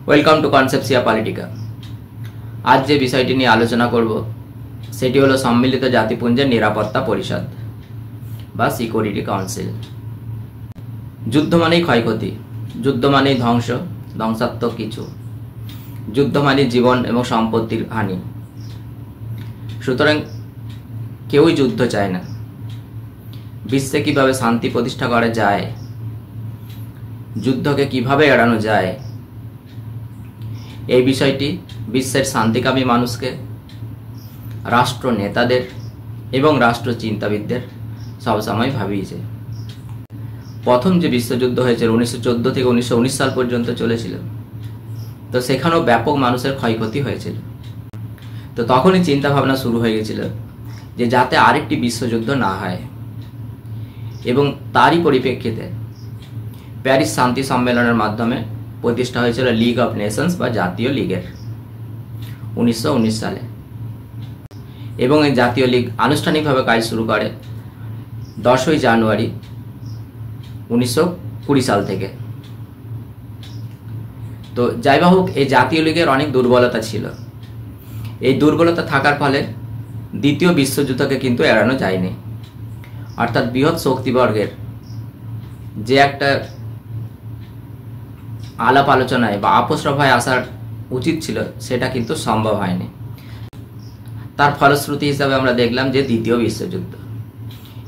Welcome to কনসেপসিয়া Politika. আজ যে বিষয়টি নিয়ে আলোচনা করব সেটি হলো সম্মিলিত জাতিপুঞ্জের নিরাপত্তা পরিষদ বা সিকিউরিটি কাউন্সিল। যুদ্ধ মানেই ক্ষয়ক্ষতি, যুদ্ধ মানেই ধ্বংসাত্মক কিছু, যুদ্ধ মানেই জীবন এবং সম্পত্তির হানি। সুতরাং কেউই যুদ্ধ চায় না। বিশ্বে কিভাবে শান্তি প্রতিষ্ঠা করা যায়, যুদ্ধকে কিভাবে এড়ানো যায়, এই বিষয়টি বিশ্বের শান্তিকামী মানুষকে, রাষ্ট্র নেতাদের এবং রাষ্ট্র চিন্তাবিদদের সবসময় ভাবিয়েছে। প্রথম যে বিশ্বযুদ্ধ হয়েছিল 1914 থেকে 1919 সাল পর্যন্ত চলেছিল, তো সেখানেও ব্যাপক মানুষের ক্ষয়ক্ষতি হয়েছিল। তো তখনই চিন্তা ভাবনা শুরু হয়ে গেছিল যে যাতে আরেকটি বিশ্বযুদ্ধ না হয়, এবং তারই পরিপ্রেক্ষিতে প্যারিস শান্তি সম্মেলনের মাধ্যমে প্রতিষ্ঠা হয়েছিল লিগ অফ নেশনস বা জাতীয় লীগের 1919 সালে। এবং এই জাতীয় লীগ আনুষ্ঠানিকভাবে কাজ শুরু করে 10ই জানুয়ারি 1920 সাল থেকে। তো যাই বা হোক, এই জাতীয় লীগের অনেক দুর্বলতা ছিল। এই দুর্বলতা থাকার ফলে দ্বিতীয় বিশ্বযুদ্ধকে কিন্তু এড়ানো যায়নি। অর্থাৎ বৃহৎ শক্তিবর্গের যে একটা আলাপ আলোচনায় বা আপোষ সভায় আসার উচিত ছিল, সেটা কিন্তু সম্ভব হয়নি। তার ফলশ্রুতি হিসাবে আমরা দেখলাম যে দ্বিতীয় বিশ্বযুদ্ধ।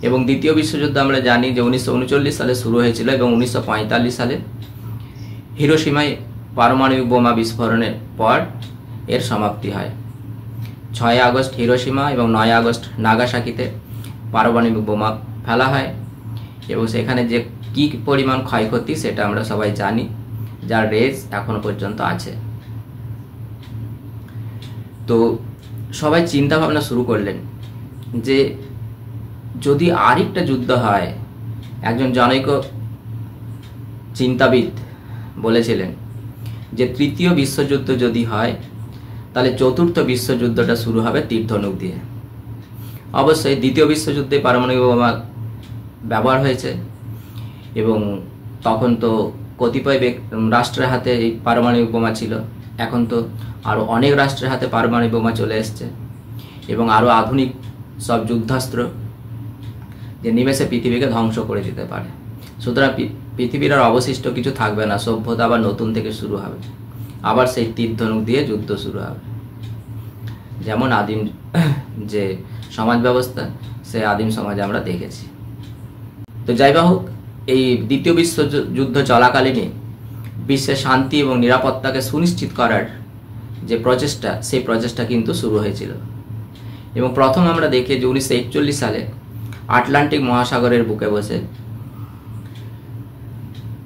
এবং দ্বিতীয় বিশ্বযুদ্ধ আমরা জানি যে 1939 সালে শুরু হয়েছিল এবং 1945 সালে হিরোশিমায় পারমাণবিক বোমা বিস্ফোরণের পর এর সমাপ্তি হয়। 6 আগস্ট হিরোশিমা এবং 9 আগস্ট নাগাসাকিতে পারমাণবিক বোমা ফেলা হয়, এবং সেখানে যে কী পরিমাণ ক্ষয়ক্ষতি সেটা আমরা সবাই জানি, যার রেজ এখনো পর্যন্ত আছে। তো সবাই চিন্তা ভাবনা শুরু করলেন যে যদি আরেকটা যুদ্ধ হয়, একজন জনৈক চিন্তাবিদ বলেছিলেন যে তৃতীয় বিশ্বযুদ্ধ যদি হয় তাহলে চতুর্থ বিশ্বযুদ্ধটা শুরু হবে তীরধনুক দিয়ে। অবশ্যই দ্বিতীয় বিশ্বযুদ্ধে পারমাণবিক বোমা ব্যবহার হয়েছে, এবং তখন তো কতিপয় রাষ্ট্রের হাতে এই পারমাণবিক বোমা ছিল। এখন তো আরও অনেক রাষ্ট্রের হাতে পারমাণবিক বোমা চলে এসছে, এবং আরও আধুনিক সব যুদ্ধাস্ত্র যে নিমেষে পৃথিবীকে ধ্বংস করে দিতে পারে। সুতরাং পৃথিবীর আর অবশিষ্ট কিছু থাকবে না, সভ্যতা আবার নতুন থেকে শুরু হবে, আবার সেই তীরধনুক দিয়ে যুদ্ধ শুরু হবে। যেমন আদিম যে সমাজ ব্যবস্থা, সেই আদিম সমাজে আমরা দেখেছি। তো যাই বা হোক, এই দ্বিতীয় বিশ্বযুদ্ধ চলাকালীনই বিশ্বের শান্তি এবং নিরাপত্তাকে সুনিশ্চিত করার যে প্রচেষ্টা, সেই প্রচেষ্টা কিন্তু শুরু হয়েছিল। এবং প্রথম আমরা দেখি যে 1941 সালে আটলান্টিক মহাসাগরের বুকে বসে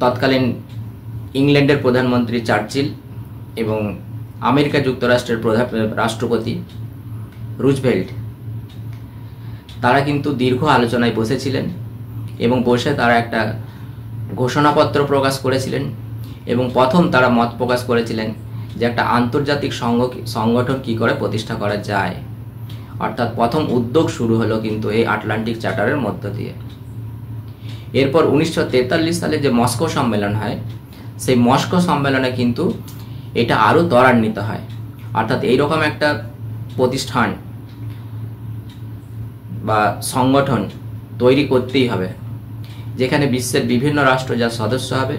তৎকালীন ইংল্যান্ডের প্রধানমন্ত্রী চার্চিল এবং আমেরিকা যুক্তরাষ্ট্রের রাষ্ট্রপতি রুজভেল্ট, তারা কিন্তু দীর্ঘ আলোচনায় বসেছিলেন, এবং বসে তারা একটা ঘোষণাপত্র প্রকাশ করেছিলেন। এবং প্রথম তারা মত প্রকাশ করেছিলেন যে একটা আন্তর্জাতিক সংগঠন কি করে প্রতিষ্ঠা করা যায়। অর্থাৎ প্রথম উদ্যোগ শুরু হলো কিন্তু এই আটলান্টিক চার্টারের মধ্য দিয়ে। এরপর 1943 সালে যে মস্কো সম্মেলন হয়, সেই মস্কো সম্মেলনে কিন্তু এটা আরও ত্বরান্বিত হয়। অর্থাৎ এইরকম একটা প্রতিষ্ঠান বা সংগঠন তৈরি করতেই হবে, যেখানে বিশ্বের বিভিন্ন রাষ্ট্র যার সদস্য হবে,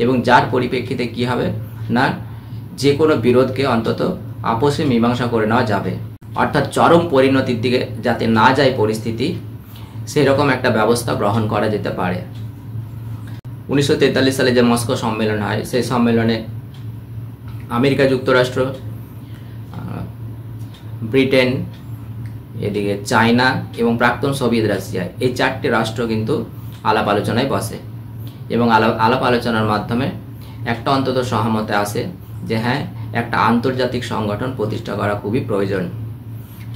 এবং যার পরিপ্রেক্ষিতে কি হবে না, যে কোনো বিরোধকে অন্তত আপোষে মীমাংসা করে নেওয়া যাবে। অর্থাৎ চরম পরিণতির দিকে যাতে না যায় পরিস্থিতি, সেরকম একটা ব্যবস্থা গ্রহণ করা যেতে পারে। 1943 সালে যে মস্কো সম্মেলন হয়, সেই সম্মেলনে আমেরিকা যুক্তরাষ্ট্র, ব্রিটেন, এদিকে চায়না এবং প্রাক্তন সোভিয়েত রাশিয়া, এই 4টি রাষ্ট্র কিন্তু আলাপ আলোচনায় বসে, এবং আলাপ আলোচনার মাধ্যমে একটা অন্তত সহমতে আসে যে হ্যাঁ, একটা আন্তর্জাতিক সংগঠন প্রতিষ্ঠা করা খুবই প্রয়োজন।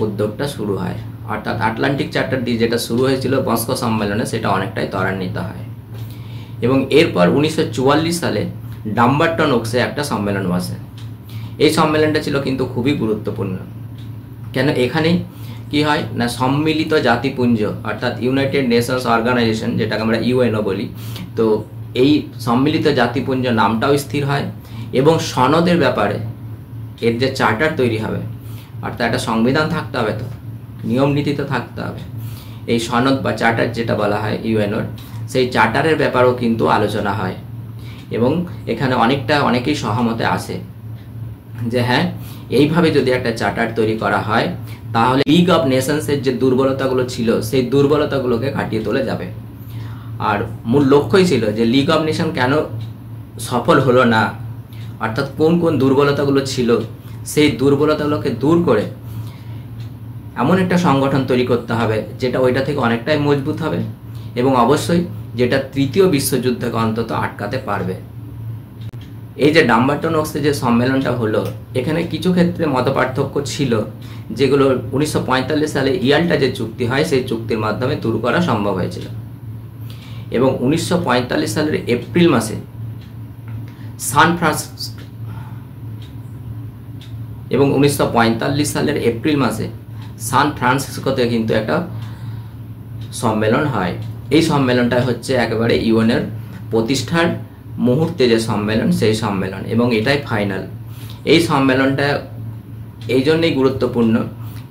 উদ্যোগটা শুরু হয়, অর্থাৎ আটলান্টিক চার্টার দিয়ে যেটা শুরু হয়েছিল মস্কো সম্মেলনে, সেটা অনেকটাই ত্বরান্বিত হয়। এবং এরপর 1944 সালে ডাম্বারটন ওকসে একটা সম্মেলন বসে। এই সম্মেলনটা ছিল কিন্তু খুবই গুরুত্বপূর্ণ। কেন? এখানেই কি হয় না, সম্মিলিত জাতিপুঞ্জ অর্থাৎ ইউনাইটেড নেশনস অর্গানাইজেশন, যেটাকে আমরা ইউএনও বলি, তো এই সম্মিলিত জাতিপুঞ্জ নামটাও স্থির হয়, এবং সনদের ব্যাপারে এর যে চার্টার তৈরি হবে, অর্থাৎ একটা সংবিধান থাকতে হবে, তো নিয়ম নীতি তো থাকতে হবে। এই সনদ বা চার্টার যেটা বলা হয় ইউএনওর, সেই চার্টারের ব্যাপারেও কিন্তু আলোচনা হয় এবং এখানে অনেকেই সহমতে আসে যে হ্যাঁ, এইভাবে যদি একটা চার্টার তৈরি করা হয় তাহলে লিগ অফ নেশনসের যে দুর্বলতাগুলো ছিল সেই দুর্বলতাগুলোকে কাটিয়ে তোলা যাবে। আর মূল লক্ষ্যই ছিল যে লিগ অফ নেশন কেন সফল হলো না, অর্থাৎ কোন কোন দুর্বলতাগুলো ছিল সেই দুর্বলতাগুলোকে দূর করে এমন একটা সংগঠন তৈরি করতে হবে যেটা ওইটা থেকে অনেকটাই মজবুত হবে এবং অবশ্যই যেটা তৃতীয় বিশ্বযুদ্ধকে অন্তত আটকাতে পারবে। এই যে ডাম্বারটন ওক্সে যে সম্মেলনটা হলো, এখানে কিছু ক্ষেত্রে মতপার্থক্য ছিল যেগুলো 1945 সালে ইয়াল্টা যে চুক্তি হয় সেই চুক্তির মাধ্যমে দূর করা সম্ভব হয়েছিল। এবং 1945 সালের এপ্রিল মাসে সান ফ্রান্সিসকোতে কিন্তু একটা সম্মেলন হয়। এই সম্মেলনটা হচ্ছে একেবারে ইউএনের প্রতিষ্ঠার মুহূর্তে যে সম্মেলন, সেই সম্মেলন, এবং এটাই ফাইনাল। এই সম্মেলনটা এই জন্যই গুরুত্বপূর্ণ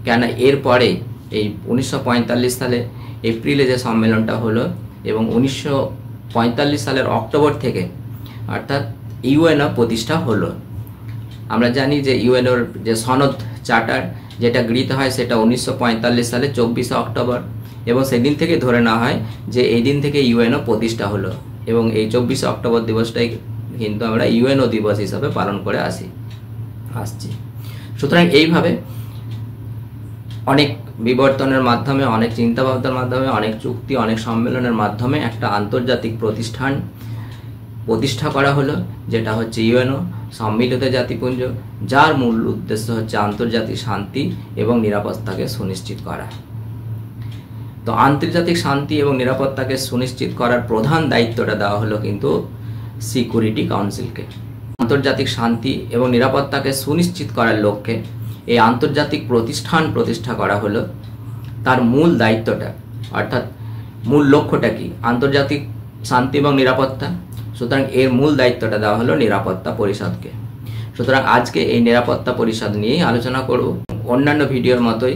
কেন এরপরে এই 1945 সালে এপ্রিলে যে সম্মেলনটা হলো এবং 1945 সালের অক্টোবর থেকে অর্থাৎ ইউএনও প্রতিষ্ঠা হলো। আমরা জানি যে ইউএনওর যে সনদ চার্টার যেটা গৃহীত হয় সেটা 1945 সালে 24 অক্টোবর এবং সেদিন থেকে ধরে নেওয়া হয় যে এই দিন থেকে ইউএনও প্রতিষ্ঠা হলো এবং এই 24 অক্টোবর দিবসটাই কিন্তু আমরা ইউএনও দিবস হিসাবে পালন করে আসছি। সুতরাং এইভাবে অনেক বিবর্তনের মাধ্যমে, অনেক চিন্তাভাবনার মাধ্যমে, অনেক চুক্তি, অনেক সম্মেলনের মাধ্যমে একটা আন্তর্জাতিক প্রতিষ্ঠান প্রতিষ্ঠা করা হলো যেটা হচ্ছে ইউএনও, সম্মিলিত জাতিপুঞ্জ, যার মূল উদ্দেশ্য হচ্ছে আন্তর্জাতিক শান্তি এবং নিরাপত্তাকে সুনিশ্চিত করা। তো আন্তর্জাতিক শান্তি এবং নিরাপত্তাকে সুনিশ্চিত করার প্রধান দায়িত্বটা দেওয়া হলো কিন্তু সিকিউরিটি কাউন্সিলকে। আন্তর্জাতিক শান্তি এবং নিরাপত্তাকে সুনিশ্চিত করার লক্ষ্যে এই আন্তর্জাতিক প্রতিষ্ঠান প্রতিষ্ঠা করা হলো। তার মূল দায়িত্বটা অর্থাৎ মূল লক্ষ্যটা কি? আন্তর্জাতিক শান্তি এবং নিরাপত্তা। সুতরাং এর মূল দায়িত্বটা দেওয়া হলো নিরাপত্তা পরিষদকে। সুতরাং আজকে এই নিরাপত্তা পরিষদ নিয়েই আলোচনা করব। অন্যান্য ভিডিওর মতোই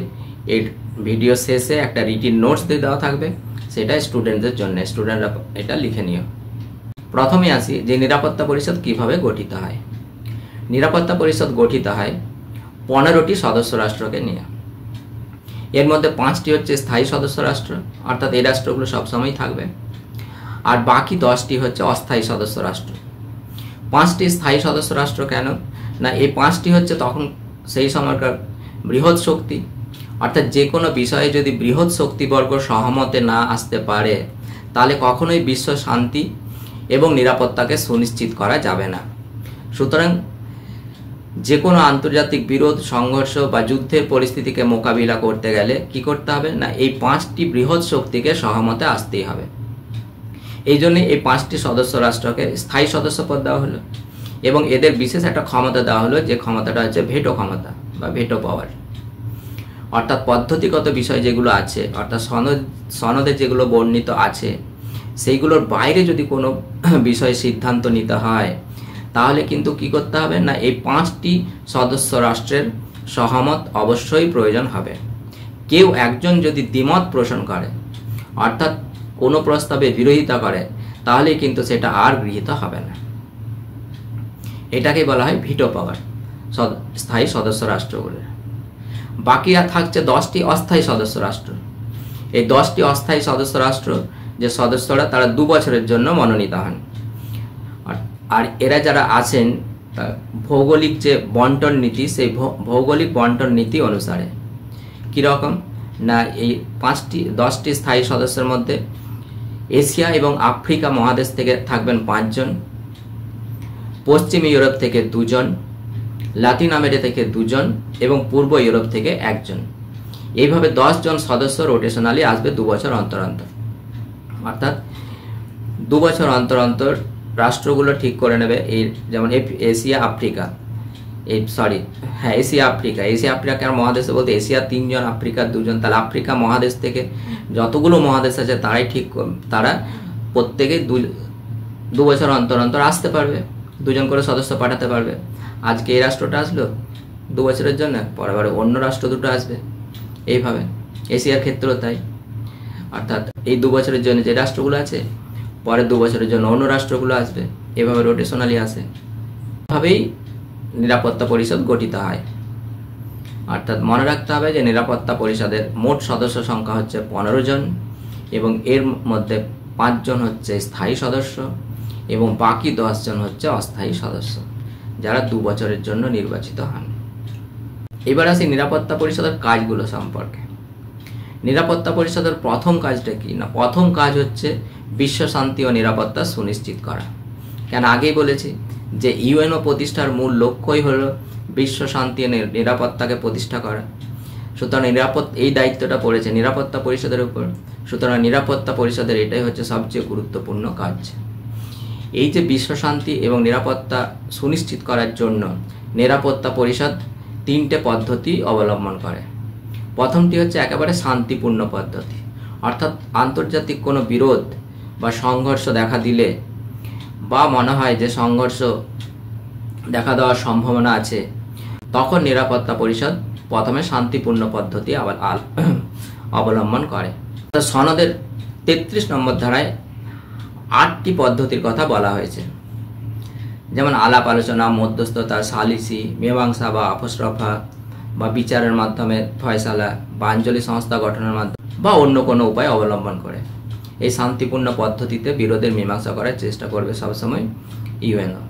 এই ভিডিও শেষে একটা রিটিন নোটস দিয়ে দেওয়া থাকবে, সেটা স্টুডেন্টদের জন্য, স্টুডেন্টরা এটা লিখে নিও। প্রথমে আসি যে নিরাপত্তা পরিষদ কিভাবে গঠিত হয়। নিরাপত্তা পরিষদ গঠিত হয় 15টি সদস্য রাষ্ট্রকে নিয়ে। এর মধ্যে 5টি হচ্ছে স্থায়ী সদস্য রাষ্ট্র, অর্থাৎ এই রাষ্ট্রগুলো সবসময় থাকবে, আর বাকি 10টি হচ্ছে অস্থায়ী সদস্য রাষ্ট্র। 5টি স্থায়ী সদস্য রাষ্ট্র কেন না, এই 5টি হচ্ছে তখন সেই সময়কার বৃহৎ শক্তি, অর্থাৎ যে কোনো বিষয়ে যদি বৃহৎ শক্তিবর্গ সহমতে না আসতে পারে তাহলে কখনোই বিশ্ব শান্তি এবং নিরাপত্তাকে সুনিশ্চিত করা যাবে না। সুতরাং যে কোনো আন্তর্জাতিক বিরোধ, সংঘর্ষ বা যুদ্ধের পরিস্থিতিকে মোকাবিলা করতে গেলে কি করতে হবে না, এই 5টি বৃহৎ শক্তিকে সহমতে আসতেই হবে। এই জন্য এই 5টি সদস্য রাষ্ট্রকে স্থায়ী সদস্যপদ দেওয়া হলো এবং এদের বিশেষ একটা ক্ষমতা দেওয়া হলো, যে ক্ষমতাটা হচ্ছে ভেটো ক্ষমতা বা ভেটো পাওয়ার। অর্থাৎ পদ্ধতিগত বিষয় যেগুলো আছে, অর্থাৎ সনদে যেগুলো বর্ণিত আছে সেইগুলোর বাইরে যদি কোনো বিষয়ে সিদ্ধান্ত নিতে হয় তাহলে কিন্তু কি করতে হবে না, এই 5টি সদস্য রাষ্ট্রের সহমত অবশ্যই প্রয়োজন হবে। কেউ একজন যদি দ্বিমত পোষণ করে, অর্থাৎ কোনো প্রস্তাবে বিরোধিতা করে, তাহলে কিন্তু সেটা আর গৃহীত হবে না। এটাকে বলা হয় ভিটো পাওয়ার স্থায়ী সদস্য রাষ্ট্রগুলো। বাকি আর থাকছে 10টি অস্থায়ী সদস্য রাষ্ট্র। এই 10টি অস্থায়ী সদস্য রাষ্ট্র যে সদস্যরা তারা 2 বছরের জন্য মনোনীত হন। আর এরা যারা আছেন ভৌগোলিক যে বন্টন নীতি, সেই ভৌগোলিক বন্টন নীতি অনুসারে কীরকম না, এই 10টি স্থায়ী সদস্যের মধ্যে এশিয়া এবং আফ্রিকা মহাদেশ থেকে থাকবেন 5 জন, পশ্চিম ইউরোপ থেকে 2 জন, লাতিন আমেরিকা থেকে 2 জন এবং পূর্ব ইউরোপ থেকে 1 জন। এইভাবে 10 জন সদস্য রোটেশনালি আসবে 2 বছর অন্তর অন্তর। অর্থাৎ 2 বছর অন্তর অন্তর রাষ্ট্রগুলো ঠিক করে নেবে। এই যেমন এশিয়া আফ্রিকা, এশিয়া আফ্রিকার মহাদেশে বলতে এশিয়া 3 জন, আফ্রিকা 2 জন, তাহলে আফ্রিকা মহাদেশ থেকে যতগুলো মহাদেশ আছে তারা প্রত্যেকে 2 বছর অন্তর অন্তর আসতে পারবে। দুজন করে সদস্য পাঠাতে পারবে। আজকে এই রাষ্ট্রটা আসলো 2 বছরের জন্য, পরে অন্য রাষ্ট্র দুটো আসবে। এইভাবে এশিয়ার ক্ষেত্রেও তাই, অর্থাৎ এই 2 বছরের জন্য যে রাষ্ট্রগুলো আছে, পরে 2 বছরের জন্য অন্য রাষ্ট্রগুলো আসবে। এভাবে রোটেশনালি আসে। এভাবেই নিরাপত্তা পরিষদ গঠিত হয়। অর্থাৎ মনে রাখতে হবে যে নিরাপত্তা পরিষদের মোট সদস্য সংখ্যা হচ্ছে 15 জন, এবং এর মধ্যে 5 জন হচ্ছে স্থায়ী সদস্য এবং বাকি 10 জন হচ্ছে অস্থায়ী সদস্য, যারা 2 বছরের জন্য নির্বাচিত হন। এবার আসি নিরাপত্তা পরিষদের কাজগুলো সম্পর্কে। নিরাপত্তা পরিষদের প্রথম কাজটা কি না, প্রথম কাজ হচ্ছে বিশ্ব শান্তি ও নিরাপত্তা সুনিশ্চিত করা। কেন আগেই বলেছি যে ইউএনও প্রতিষ্ঠার মূল লক্ষ্যই হলো বিশ্ব শান্তি ও নিরাপত্তাকে প্রতিষ্ঠা করা। সুতরাং এই দায়িত্বটা পড়েছে নিরাপত্তা পরিষদের উপর। সুতরাং নিরাপত্তা পরিষদের এটাই হচ্ছে সবচেয়ে গুরুত্বপূর্ণ কাজ। এই যে বিশ্ব শান্তি এবং নিরাপত্তা সুনিশ্চিত করার জন্য নিরাপত্তা পরিষদ 3টে পদ্ধতি অবলম্বন করে। প্রথমটি হচ্ছে একেবারে শান্তিপূর্ণ পদ্ধতি, অর্থাৎ আন্তর্জাতিক কোনো বিরোধ বা সংঘর্ষ দেখা দিলে বা মনে হয় যে সংঘর্ষ দেখা দেওয়ার সম্ভাবনা আছে, তখন নিরাপত্তা পরিষদ প্রথমে শান্তিপূর্ণ পদ্ধতি অবলম্বন করে। সনদের 33 নম্বর ধারায় 8টি পদ্ধতির কথা বলা হয়েছে, যেমন আলাপ আলোচনা, মধ্যস্থতা, সালিসি, মীমাংসা বা আপসরফা বা বিচারের মাধ্যমে ফয়সালা বা আঞ্চলিক সংস্থা গঠনের মাধ্যমে বা অন্য কোনো উপায় অবলম্বন করে এই শান্তিপূর্ণ পদ্ধতিতে বিরোধের মীমাংসা করার চেষ্টা করবে সবসময় ইউএনও।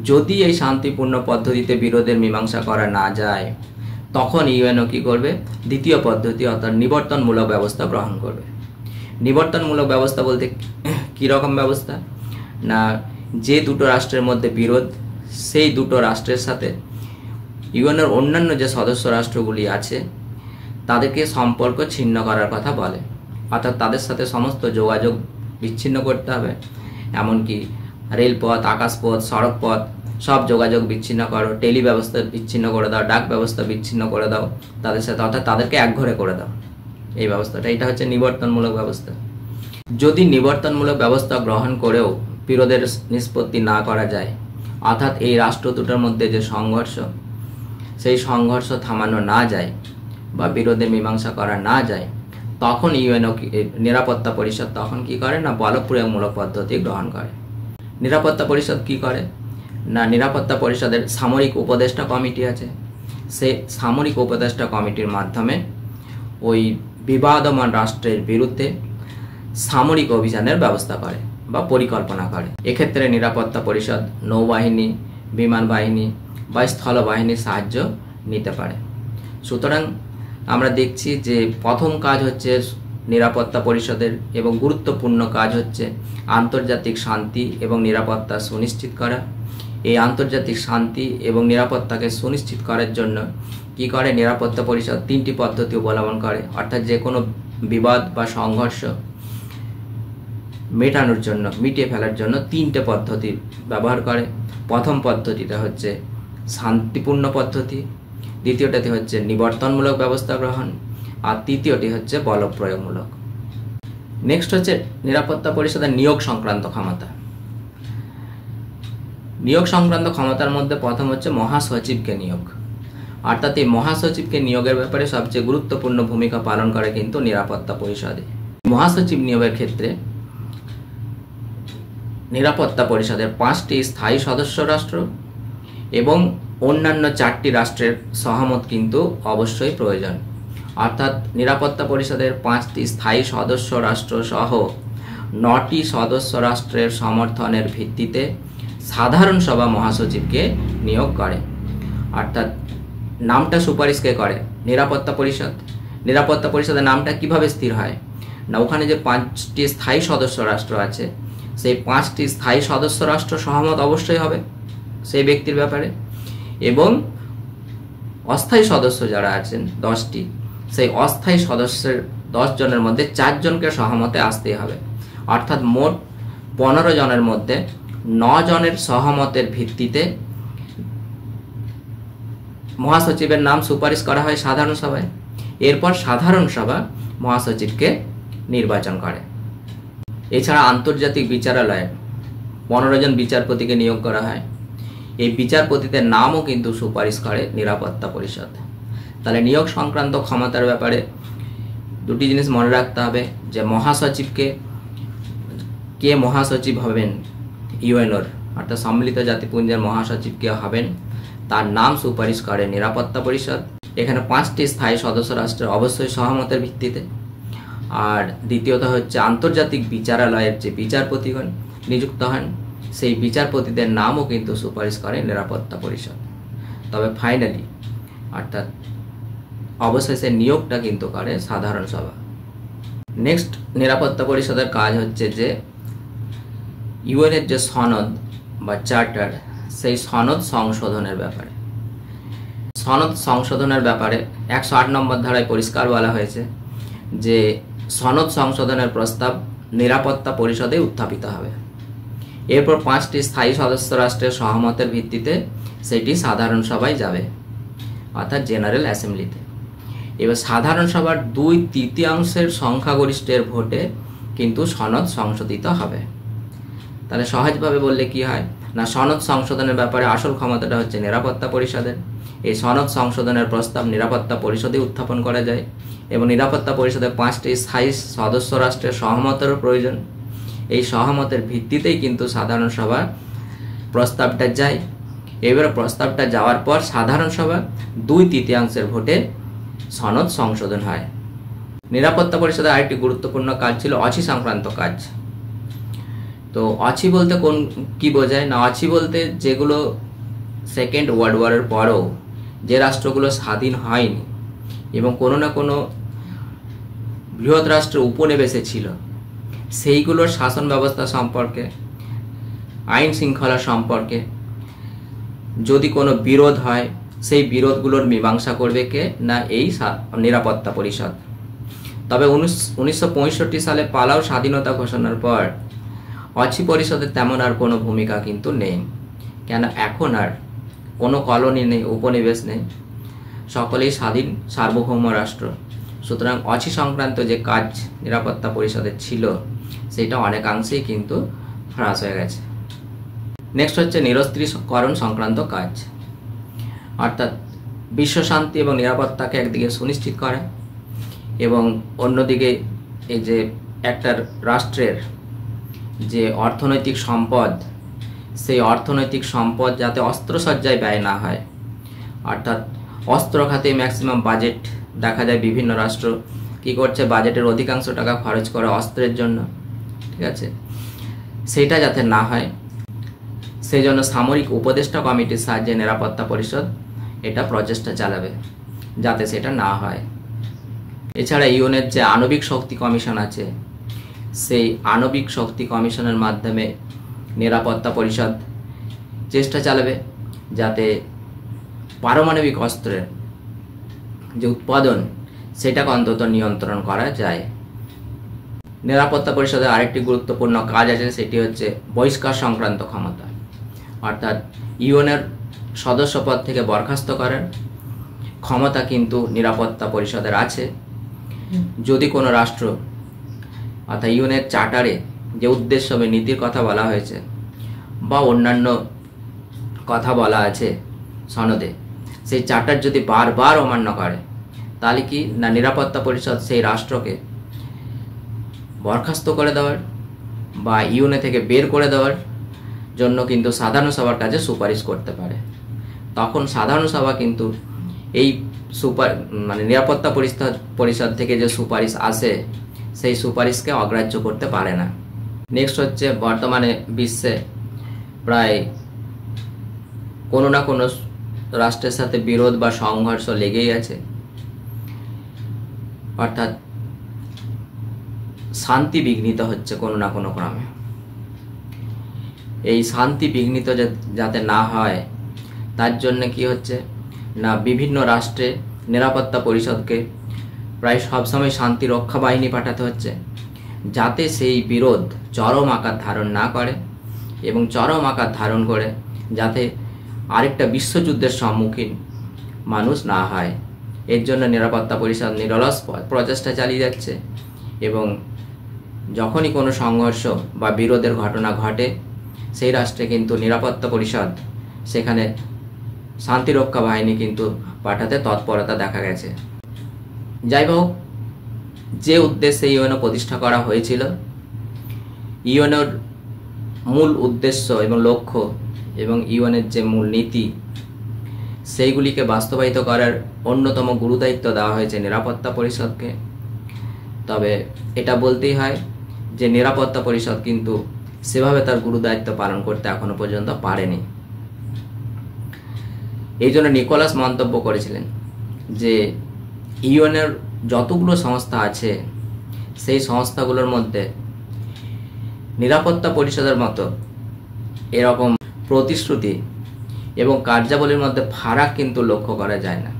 যদি এই শান্তিপূর্ণ পদ্ধতিতে বিরোধের মীমাংসা করা না যায়, তখন ইউএনও কি করবে, দ্বিতীয় পদ্ধতি অর্থাৎ নিবর্তনমূলক ব্যবস্থা গ্রহণ করবে। নিবর্তনমূলক ব্যবস্থা বলতে কি রকম ব্যবস্থা না, যে দুটো রাষ্ট্রের মধ্যে বিরোধ, সেই দুটো রাষ্ট্রের সাথে ইউএনওর অন্যান্য যে সদস্য রাষ্ট্রগুলি আছে তাদেরকে সম্পর্ক ছিন্ন করার কথা বলে। অর্থাৎ তাদের সাথে সমস্ত যোগাযোগ বিচ্ছিন্ন করতে হবে, এমনকি রেলপথ, আকাশপথ, সড়কপথ সব যোগাযোগ বিচ্ছিন্ন করো, টেলি ব্যবস্থা বিচ্ছিন্ন করে দাও, ডাক ব্যবস্থা বিচ্ছিন্ন করে দাও তাদের সাথে, অর্থাৎ তাদেরকে একঘরে করে দাও। এই ব্যবস্থাটা, এটা হচ্ছে নিবর্তনমূলক ব্যবস্থা। যদি নিবর্তনমূলক ব্যবস্থা গ্রহণ করেও বিরোধের নিষ্পত্তি না করা যায়, অর্থাৎ এই রাষ্ট্র দুটোর মধ্যে যে সংঘর্ষ, সেই সংঘর্ষ থামানো না যায় বা বিরোধের মীমাংসা করা না যায়, তখন ইউএনও নিরাপত্তা পরিষদ তখন কি করে না, বলপ্রয়োগমূলক পদ্ধতি গ্রহণ করে। নিরাপত্তা পরিষদ কি করে না, নিরাপত্তা পরিষদের সামরিক উপদেষ্টা কমিটি আছে, সেই সামরিক উপদেষ্টা কমিটির মাধ্যমে ওই বিবাদমান রাষ্ট্রের বিরুদ্ধে সামরিক অভিযানের ব্যবস্থা করে বা পরিকল্পনা করে। এক্ষেত্রে নিরাপত্তা পরিষদ নৌবাহিনী, বিমান বাহিনী বা স্থলবাহিনীর সাহায্য নিতে পারে। সুতরাং আমরা দেখছি যে প্রথম কাজ হচ্ছে নিরাপত্তা পরিষদের এবং গুরুত্বপূর্ণ কাজ হচ্ছে আন্তর্জাতিক শান্তি এবং নিরাপত্তা সুনিশ্চিত করা। এই আন্তর্জাতিক শান্তি এবং নিরাপত্তাকে সুনিশ্চিত করার জন্য কি করে, নিরাপত্তা পরিষদ 3টি পদ্ধতি অবলম্বন করে। অর্থাৎ যে কোনো বিবাদ বা সংঘর্ষ মেটানোর জন্য, মিটিয়ে ফেলার জন্য 3টে পদ্ধতি ব্যবহার করে। প্রথম পদ্ধতিটা হচ্ছে শান্তিপূর্ণ পদ্ধতি, দ্বিতীয়টাতে হচ্ছে নিবর্তনমূলক ব্যবস্থা গ্রহণ, আর তৃতীয়টি হচ্ছে বলপ্রয়োগমূলক। নেক্সট হচ্ছে নিরাপত্তা পরিষদের নিয়োগ সংক্রান্ত ক্ষমতা। নিয়োগ সংক্রান্ত ক্ষমতার মধ্যে প্রথম হচ্ছে মহাসচিবকে নিয়োগ। অর্থাৎ এই মহাসচিবকে নিয়োগের ব্যাপারে সবচেয়ে গুরুত্বপূর্ণ ভূমিকা পালন করে কিন্তু নিরাপত্তা পরিষদে। মহাসচিব নিয়োগের ক্ষেত্রে নিরাপত্তা পরিষদের 5টি স্থায়ী সদস্য রাষ্ট্র এবং অন্যান্য 4টি রাষ্ট্রের সহমত কিন্তু অবশ্যই প্রয়োজন। অর্থাৎ নিরাপত্তা পরিষদের 5টি স্থায়ী সদস্য রাষ্ট্র সহ 9টি সদস্য রাষ্ট্রের সমর্থনের ভিত্তিতে সাধারণ সভা মহাসচিবকে নিয়োগ করে। অর্থাৎ নামটা সুপারিশ কে করে, নিরাপত্তা পরিষদ। নিরাপত্তা পরিষদের নামটা কিভাবে স্থির হয় না, ওখানে যে 5টি স্থায়ী সদস্য রাষ্ট্র আছে, সেই 5টি স্থায়ী সদস্য রাষ্ট্র সহমত অবশ্যই হবে সেই ব্যক্তির ব্যাপারে, এবং অস্থায়ী সদস্য যারা আছেন 10টি, সেই অস্থায়ী সদস্যের 10 জনের মধ্যে 4 জনকে সহমতে আসতেই হবে। অর্থাৎ মোট 15 জনের মধ্যে 9 জনের সহমতের ভিত্তিতে মহাসচিবের নাম সুপারিশ করা হয় সাধারণ সভায়। এরপর সাধারণ সভা মহাসচিবকে নির্বাচন করে। এছাড়া আন্তর্জাতিক বিচারালয়ে 15 জন বিচারপতিকে নিয়োগ করা হয়। এই বিচারপতিদের নামও কিন্তু সুপারিশ করে নিরাপত্তা পরিষদ। তাহলে নিয়োগ সংক্রান্ত ক্ষমতার ব্যাপারে দুটি জিনিস মনে রাখতে হবে, যে মহাসচিবকে, কে মহাসচিব হবেন ইউএনওর অর্থাৎ সম্মিলিত জাতিপুঞ্জের মহাসচিব কে হবেন তার নাম সুপারিশ করে নিরাপত্তা পরিষদ। এখানে 5টি স্থায়ী সদস্য রাষ্ট্রের অবশ্যই সহমতের ভিত্তিতে। আর দ্বিতীয়ত হচ্ছে আন্তর্জাতিক বিচারালয়ের যে বিচারপতিগণ নিযুক্ত হন সেই বিচারপতিদের নামও কিন্তু সুপারিশ করে নিরাপত্তা পরিষদ। তবে ফাইনালি অর্থাৎ অবশেষে নিয়োগটা কিন্তু করে সাধারণ সভা। নেক্সট নিরাপত্তা পরিষদের কাজ হচ্ছে যে ইউএনের যে সনদ বা চার্টার সেই সনদ সংশোধনের ব্যাপারে। সনদ সংশোধনের ব্যাপারে 108 নম্বর ধারায় পরিষ্কার বলা হয়েছে যে সনদ সংশোধনের প্রস্তাব নিরাপত্তা পরিষদে উত্থাপিত হবে। এরপর 5টি স্থায়ী সদস্য রাষ্ট্রের সহমতের ভিত্তিতে সেটি সাধারণ সভায় যাবে অর্থাৎ জেনারেল অ্যাসেম্বলিতে। এবার সাধারণ সভার 2/3 সংখ্যাগরিষ্ঠের ভোটে কিন্তু সনদ সংশোধিত হবে। তাহলে সহজভাবে বললে কি হয় না, সনদ সংশোধনের ব্যাপারে আসল ক্ষমতাটা হচ্ছে নিরাপত্তা পরিষদের। এই সনদ সংশোধনের প্রস্তাব নিরাপত্তা পরিষদে উত্থাপন করা যায় এবং নিরাপত্তা পরিষদের 5টি স্থায়ী সদস্য রাষ্ট্রের সহমতেরও প্রয়োজন। এই সহমতের ভিত্তিতেই কিন্তু সাধারণ সভা প্রস্তাবটা যায়। এবারে প্রস্তাবটা যাওয়ার পর সাধারণ সভা 2/3 ভোটে সনদ সংশোধন হয়। নিরাপত্তা পরিষদের আরেকটি গুরুত্বপূর্ণ কাজ ছিল অছি সংক্রান্ত কাজ। তো অছি বলতে কি বোঝায় না, অছি বলতে যেগুলো সেকেন্ড ওয়ার্ল্ড ওয়ারের পরও যে রাষ্ট্রগুলো স্বাধীন হয়নি এবং কোনো না কোনো বৃহৎ রাষ্ট্রের উপনিবেশে ছিল সেইগুলোর শাসন ব্যবস্থা সম্পর্কে, আইন শৃঙ্খলা সম্পর্কে যদি কোনো বিরোধ হয় সেই বিরোধগুলোর মীমাংসা করবে কে না এই নিরাপত্তা পরিষদ। তবে 1965 সালে পালাউ স্বাধীনতা ঘোষণার পর অছি পরিষদের তেমন আর কোনো ভূমিকা কিন্তু নেই, কেন এখন আর কোনো কলোনি নেই, উপনিবেশ নেই, সকলেই স্বাধীন সার্বভৌম রাষ্ট্র। সুতরাং অছি সংক্রান্ত যে কাজ নিরাপত্তা পরিষদের ছিল সেটা অনেকাংশেই কিন্তু হ্রাস হয়ে গেছে। নেক্সট হচ্ছে নিরস্ত্রীকরণ সংক্রান্ত কাজ, অর্থাৎ বিশ্ব শান্তি এবং নিরাপত্তাকে একদিকে সুনিশ্চিত করা এবং অন্যদিকে এই যে একটা রাষ্ট্রের যে অর্থনৈতিক সম্পদ সেই অর্থনৈতিক সম্পদ যাতে অস্ত্রসজ্জায় ব্যয় না হয়, অর্থাৎ অস্ত্র খাতে ম্যাক্সিমাম বাজেট দেখা যায় বিভিন্ন রাষ্ট্র কি করছে, বাজেটের অধিকাংশ টাকা খরচ করে অস্ত্রের জন্য, ঠিক আছে, সেটা যাতে না হয় সেই জন্য সামরিক উপদেষ্টা কমিটির সাহায্যে নিরাপত্তা পরিষদ এটা প্রচেষ্টা চালাবে যাতে সেটা না হয়। এছাড়া ইউএনের যে আণবিক শক্তি কমিশন আছে সেই আণবিক শক্তি কমিশনের মাধ্যমে নিরাপত্তা পরিষদ চেষ্টা চালাবে যাতে পারমাণবিক অস্ত্রের যে উৎপাদন সেটাকে অন্তত নিয়ন্ত্রণ করা যায়। নিরাপত্তা পরিষদের আরেকটি গুরুত্বপূর্ণ কাজ আছে, সেটি হচ্ছে বহিষ্কার সংক্রান্ত ক্ষমতা, অর্থাৎ ইউএনের সদস্যপদ থেকে বরখাস্ত করার ক্ষমতা কিন্তু নিরাপত্তা পরিষদের আছে। যদি কোনো রাষ্ট্র অর্থাৎ ইউএনের চার্টারে যে উদ্দেশ্য বা নীতির কথা বলা হয়েছে বা অন্যান্য কথা বলা আছে সনদে, সেই চার্টার যদি বারবার অমান্য করে তাহলে কি না নিরাপত্তা পরিষদ সেই রাষ্ট্রকে বরখাস্ত করে দেওয়ার বা ইউএনএ থেকে বের করে দেওয়ার জন্য কিন্তু সাধারণ সভার কাছে সুপারিশ করতে পারে। তখন সাধারণ সভা কিন্তু এই নিরাপত্তা পরিষদ থেকে যে সুপারিশ আসে সেই সুপারিশকে অগ্রাহ্য করতে পারে না। নেক্সট হচ্ছে বর্তমানে বিশ্বে প্রায় কোনো না কোনো রাষ্ট্রের সাথে বিরোধ বা সংঘর্ষ লেগেই আছে, অর্থাৎ শান্তি বিঘ্নিত হচ্ছে কোনো না কোনো ক্রমে। এই শান্তি বিঘ্নিত যাতে না হয় তার জন্য কি হচ্ছে না বিভিন্ন রাষ্ট্রে নিরাপত্তা পরিষদকে প্রায় সবসময় শান্তি রক্ষা বাহিনী পাঠাতে হচ্ছে যাতে সেই বিরোধ চরম আকার ধারণ না করে এবং চরম আকার ধারণ করে যাতে আরেকটা বিশ্বযুদ্ধের সম্মুখীন মানুষ না হয়। এর জন্য নিরাপত্তা পরিষদ নিরলস প্রচেষ্টা চালিয়ে যাচ্ছে এবং যখনই কোনো সংঘর্ষ বা বিরোধের ঘটনা ঘটে সেই রাষ্ট্রে কিন্তু নিরাপত্তা পরিষদ সেখানে শান্তিরক্ষা বাহিনী কিন্তু পাঠাতে তৎপরতা দেখা গেছে। যাই হোক, যে উদ্দেশ্যে ইউএনও প্রতিষ্ঠা করা হয়েছিল, ইউএনওর মূল উদ্দেশ্য এবং লক্ষ্য এবং ইউএনের যে মূল নীতি, সেইগুলিকে বাস্তবায়িত করার অন্যতম গুরুদায়িত্ব দেওয়া হয়েছে নিরাপত্তা পরিষদকে। তবে এটা বলতেই হয় যে নিরাপত্তা পরিষদ কিন্তু সেভাবে তার গুরুদায়িত্ব পালন করতে এখনো পর্যন্ত পারেনি। এই জন্য নিকোলাস মন্তব্য করেছিলেন যে ইউএনের যতগুলো সংস্থা আছে সেই সংস্থাগুলোর মধ্যে নিরাপত্তা পরিষদের মতো এরকম প্রতিশ্রুতি এবং কার্যাবলীর মধ্যে ফারাক কিন্তু লক্ষ্য করা যায় না।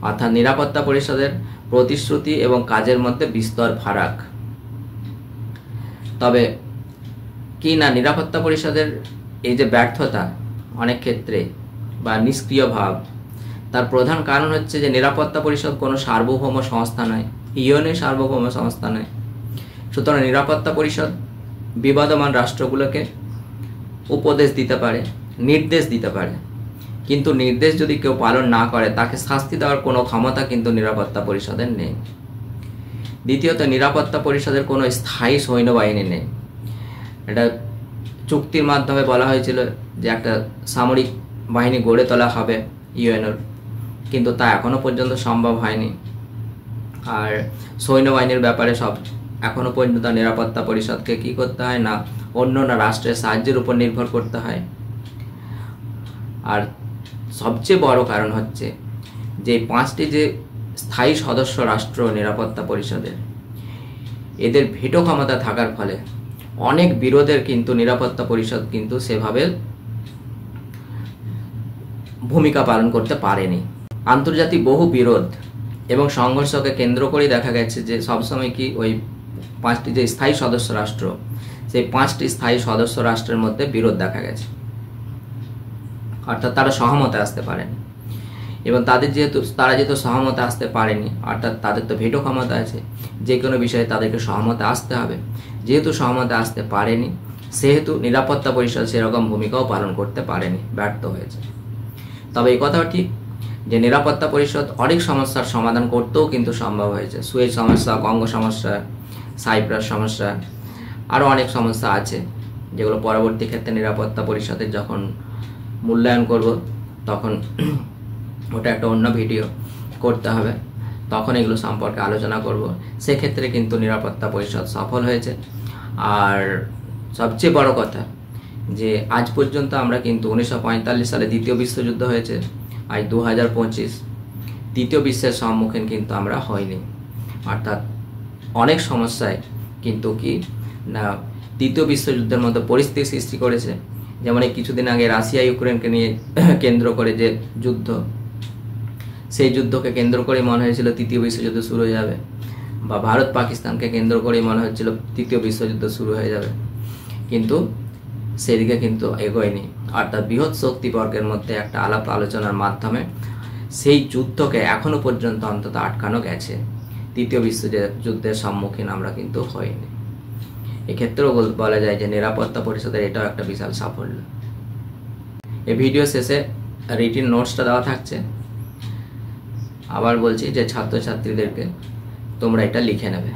অর্থাৎ নিরাপত্তা পরিষদের প্রতিশ্রুতি এবং কাজের মধ্যে বিস্তর ফারাক। তবে কি না, নিরাপত্তা পরিষদের এই যে ব্যর্থতা অনেক ক্ষেত্রে বা নিষ্ক্রিয় ভাব, তার প্রধান কারণ হচ্ছে যে নিরাপত্তা পরিষদ কোনো সার্বভৌম সংস্থা নয়, ইউএনও সার্বভৌম সংস্থা নয়। সুতরাং নিরাপত্তা পরিষদ বিবাদমান রাষ্ট্রগুলোকে উপদেশ দিতে পারে, নির্দেশ দিতে পারে, কিন্তু নির্দেশ যদি কেউ পালন না করে তাকে শাস্তি দেওয়ার কোনো ক্ষমতা কিন্তু নিরাপত্তা পরিষদের নেই। দ্বিতীয়ত, নিরাপত্তা পরিষদের কোনো স্থায়ী সৈন্যবাহিনী নেই। এটা চুক্তির মাধ্যমে বলা হয়েছিল যে একটা সামরিক বাহিনী গড়ে তোলা হবে ইউএনওর, কিন্তু তা এখনো পর্যন্ত সম্ভব হয়নি। আর সৈন্যবাহিনীর ব্যাপারে এখনো পর্যন্ত নিরাপত্তা পরিষদকে কি করতে হয় না, অন্য রাষ্ট্রের সাহায্যের উপর নির্ভর করতে হয়। আর সবচেয়ে বড় কারণ হচ্ছে যে 5টি যে স্থায়ী সদস্য রাষ্ট্র নিরাপত্তা পরিষদের, এদের ভেটো ক্ষমতা থাকার ফলে অনেক বিরোধের কিন্তু নিরাপত্তা পরিষদ কিন্তু সেভাবে ভূমিকা পালন করতে পারেনি। আন্তর্জাতিক বহু বিরোধ এবং সংঘর্ষকে কেন্দ্র করে দেখা গেছে যে সবসময় কি ওই 5টি যে স্থায়ী সদস্য রাষ্ট্র, সেই 5টি স্থায়ী সদস্য রাষ্ট্রের মধ্যে বিরোধ দেখা গেছে। অর্থাৎ তারা সহমতে আসতে পারেনি, এবং তারা যেহেতু সহমতে আসতে পারেনি, অর্থাৎ তাদের তো ভেটো ক্ষমতা আছে, যে কোনো বিষয়ে তাদেরকে সহমতে আসতে হবে। যেহেতু সহমতে আসতে পারেনি, সেহেতু নিরাপত্তা পরিষদ সেরকম ভূমিকাও পালন করতে পারেনি, ব্যর্থ হয়েছে। তবে এই কথাও ঠিক যে নিরাপত্তা পরিষদ অনেক সমস্যার সমাধান করতেও কিন্তু সম্ভব হয়েছে। সুয়েজ সমস্যা, কঙ্গো সমস্যা, সাইপ্রাস সমস্যা, আরও অনেক সমস্যা আছে যেগুলো পরবর্তী ক্ষেত্রে নিরাপত্তা পরিষদের যখন মূল্যায়ন করব তখন ওটা একটা অন্য ভিডিও করতে হবে, তখন এগুলো সম্পর্কে আলোচনা করব। সেক্ষেত্রে কিন্তু নিরাপত্তা পরিষদ সফল হয়েছে। আর সবচেয়ে বড় কথা যে আজ পর্যন্ত আমরা কিন্তু 1945 সালে দ্বিতীয় বিশ্বযুদ্ধ হয়েছে, আজ 2025, তৃতীয় বিশ্বের সম্মুখীন কিন্তু আমরা হইনি। অর্থাৎ অনেক সমস্যায় কিন্তু কি না তৃতীয় বিশ্বযুদ্ধের মতো পরিস্থিতি সৃষ্টি করেছে। যেমন এই কিছুদিন আগে রাশিয়া ইউক্রেনকে নিয়ে কেন্দ্র করে যে যুদ্ধ, সেই যুদ্ধকে কেন্দ্র করে মনে হয়েছিল তৃতীয় বিশ্বযুদ্ধ শুরু হয়ে যাবে, বা ভারত পাকিস্তানকে কেন্দ্র করে মনে হচ্ছিল তৃতীয় বিশ্বযুদ্ধ শুরু হয়ে যাবে, কিন্তু সেদিকে কিন্তু এগোয়নি। অর্থাৎ বৃহৎ শক্তিবর্গের মধ্যে একটা আলাপ আলোচনার মাধ্যমে সেই যুদ্ধকে এখনো পর্যন্ত অন্তত আটকানো গেছে। তৃতীয় বিশ্বযুদ্ধের সম্মুখীন আমরা কিন্তু হইনি। এক্ষেত্রেও বলা যায় যে নিরাপত্তা পরিষদের এটাও একটা বিশাল সাফল্য। এই ভিডিও শেষে রিটিন নোটসটা দেওয়া থাকছে। আবার বলছি যে ছাত্রছাত্রীদেরকে তোমরা এটা লিখে নেবে।